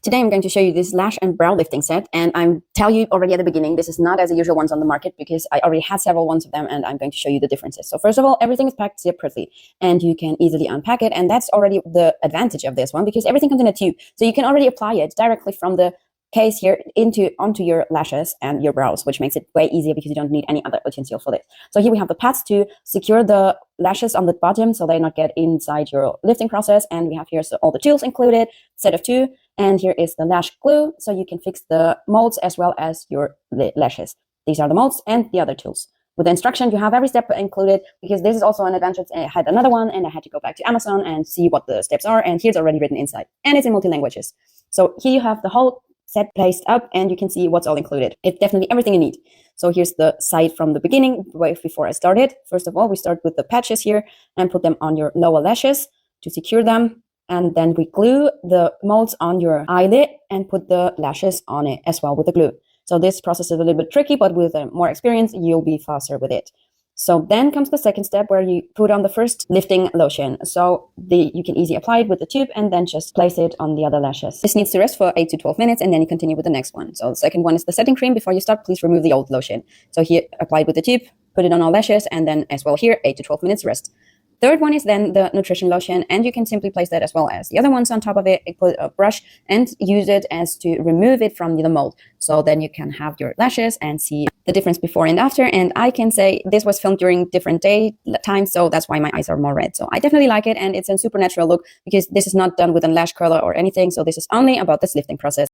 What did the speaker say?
Today I'm going to show you this lash and brow lifting set, and I'm tell you already at the beginning, this is not as the usual ones on the market because I already had several ones of them, and I'm going to show you the differences. So first of all, everything is packed separately and you can easily unpack it, and that's already the advantage of this one because everything comes in a tube. So you can already apply it directly from the case here onto your lashes and your brows, which makes it way easier because you don't need any other utensil for this. So here we have the pads to secure the lashes on the bottom so they not get inside your lifting process, and we have here all the tools included, set of 2, and here is the lash glue so you can fix the molds as well as your lashes. These are the molds and the other tools. With the instruction, you have every step included because this is also an advantage. I had another one and I had to go back to Amazon and see what the steps are, and here's already written inside, and it's in multi-languages. So here you have the whole set placed up and you can see what's all included. It's definitely everything you need. So here's the side from the beginning, before I started. First of all, we start with the patches here and put them on your lower lashes to secure them. And then we glue the molds on your eyelid and put the lashes on it as well with the glue. So this process is a little bit tricky, but with more experience, you'll be faster with it. So then comes the second step where you put on the first lifting lotion. So you can easily apply it with the tube and then just place it on the other lashes. This needs to rest for 8 to 12 minutes and then you continue with the next one. So the second one is the setting cream. Before you start, please remove the old lotion. So here, apply it with the tube, put it on all lashes, and then as well here, 8 to 12 minutes rest. Third one is then the nutrition lotion, and you can simply place that as well as the other ones on top of it. Put a brush and use it as to remove it from the mold. So then you can have your lashes and see the difference before and after. And I can say this was filmed during different day times, so that's why my eyes are more red. So I definitely like it, and it's a supernatural look because this is not done with a lash curler or anything. So this is only about this lifting process.